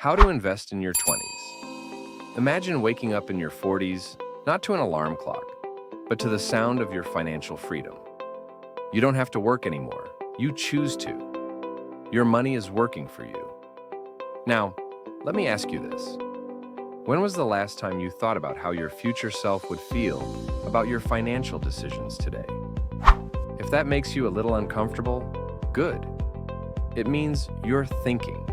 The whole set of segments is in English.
How to invest in your 20s. Imagine waking up in your 40s, not to an alarm clock, but to the sound of your financial freedom. You don't have to work anymore. You choose to. Your money is working for you. Now, let me ask you this. When was the last time you thought about how your future self would feel about your financial decisions today? If that makes you a little uncomfortable, good. It means you're thinking.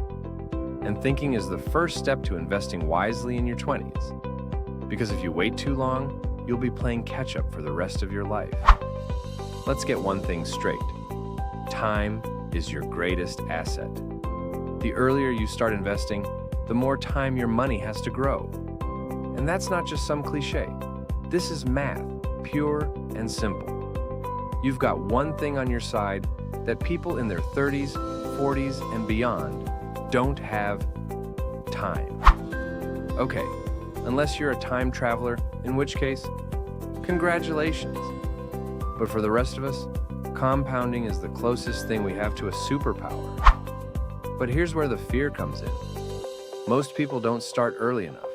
And thinking is the first step to investing wisely in your 20s. Because if you wait too long, you'll be playing catch-up for the rest of your life. Let's get one thing straight. Time is your greatest asset. The earlier you start investing, the more time your money has to grow. And that's not just some cliche. This is math, pure and simple. You've got one thing on your side that people in their 30s, 40s, and beyond don't have: time. Okay, unless you're a time traveler, in which case, congratulations. But for the rest of us, compounding is the closest thing we have to a superpower. But here's where the fear comes in. Most people don't start early enough.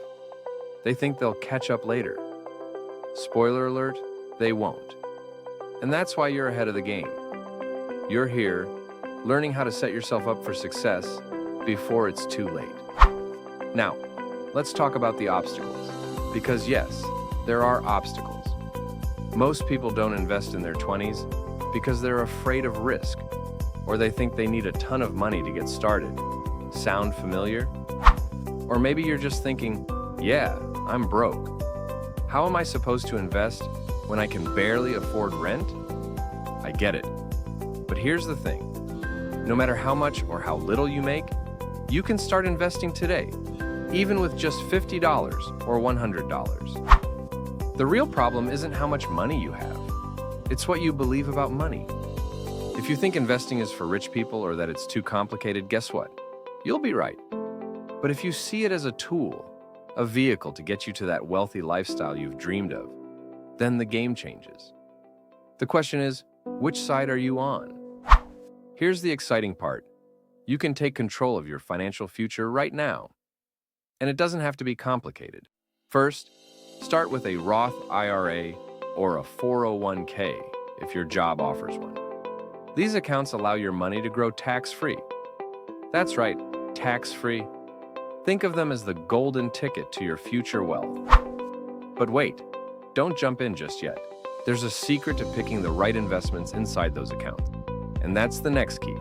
They think they'll catch up later. Spoiler alert, they won't. And that's why you're ahead of the game. You're here, learning how to set yourself up for success before it's too late. Now, let's talk about the obstacles. Because yes, there are obstacles. Most people don't invest in their 20s because they're afraid of risk, or they think they need a ton of money to get started. Sound familiar? Or maybe you're just thinking, yeah, I'm broke. How am I supposed to invest when I can barely afford rent? I get it. But here's the thing. No matter how much or how little you make, you can start investing today, even with just $50 or $100. The real problem isn't how much money you have. It's what you believe about money. If you think investing is for rich people or that it's too complicated, guess what? You'll be right. But if you see it as a tool, a vehicle to get you to that wealthy lifestyle you've dreamed of, then the game changes. The question is, which side are you on? Here's the exciting part. You can take control of your financial future right now. And it doesn't have to be complicated. First, start with a Roth IRA or a 401k if your job offers one. These accounts allow your money to grow tax-free. That's right, tax-free. Think of them as the golden ticket to your future wealth. But wait, don't jump in just yet. There's a secret to picking the right investments inside those accounts. And that's the next key.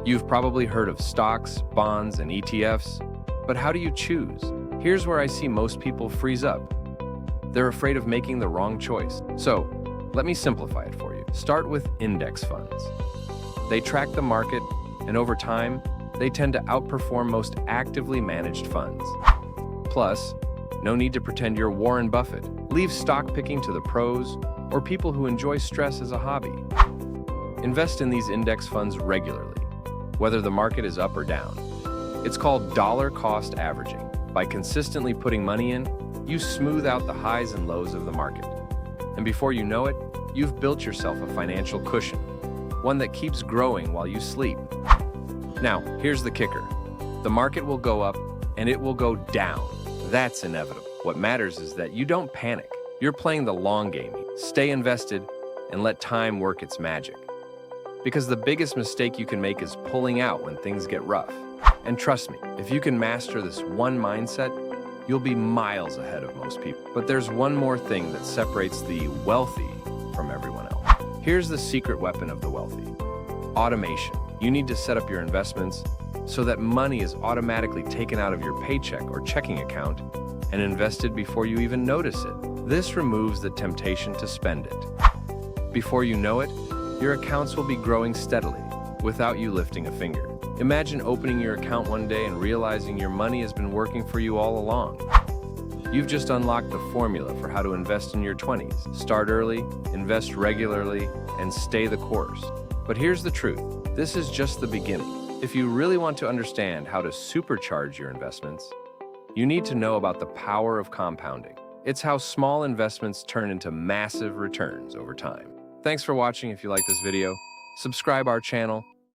You've probably heard of stocks, bonds, and ETFs, but how do you choose? Here's where I see most people freeze up. They're afraid of making the wrong choice. So, let me simplify it for you. Start with index funds. They track the market, and over time, they tend to outperform most actively managed funds. Plus, no need to pretend you're Warren Buffett. Leave stock picking to the pros or people who enjoy stress as a hobby. Invest in these index funds regularly, whether the market is up or down. It's called dollar cost averaging. By consistently putting money in, you smooth out the highs and lows of the market. And before you know it, you've built yourself a financial cushion, one that keeps growing while you sleep. Now, here's the kicker. The market will go up and it will go down. That's inevitable. What matters is that you don't panic. You're playing the long game. Stay invested and let time work its magic. Because the biggest mistake you can make is pulling out when things get rough. And trust me, if you can master this one mindset, you'll be miles ahead of most people. But there's one more thing that separates the wealthy from everyone else. Here's the secret weapon of the wealthy: automation. You need to set up your investments so that money is automatically taken out of your paycheck or checking account and invested before you even notice it. This removes the temptation to spend it. Before you know it, your accounts will be growing steadily without you lifting a finger. Imagine opening your account one day and realizing your money has been working for you all along. You've just unlocked the formula for how to invest in your 20s. Start early, invest regularly, and stay the course. But here's the truth. This is just the beginning. If you really want to understand how to supercharge your investments, you need to know about the power of compounding. It's how small investments turn into massive returns over time. Thanks for watching. If you like this video, subscribe our channel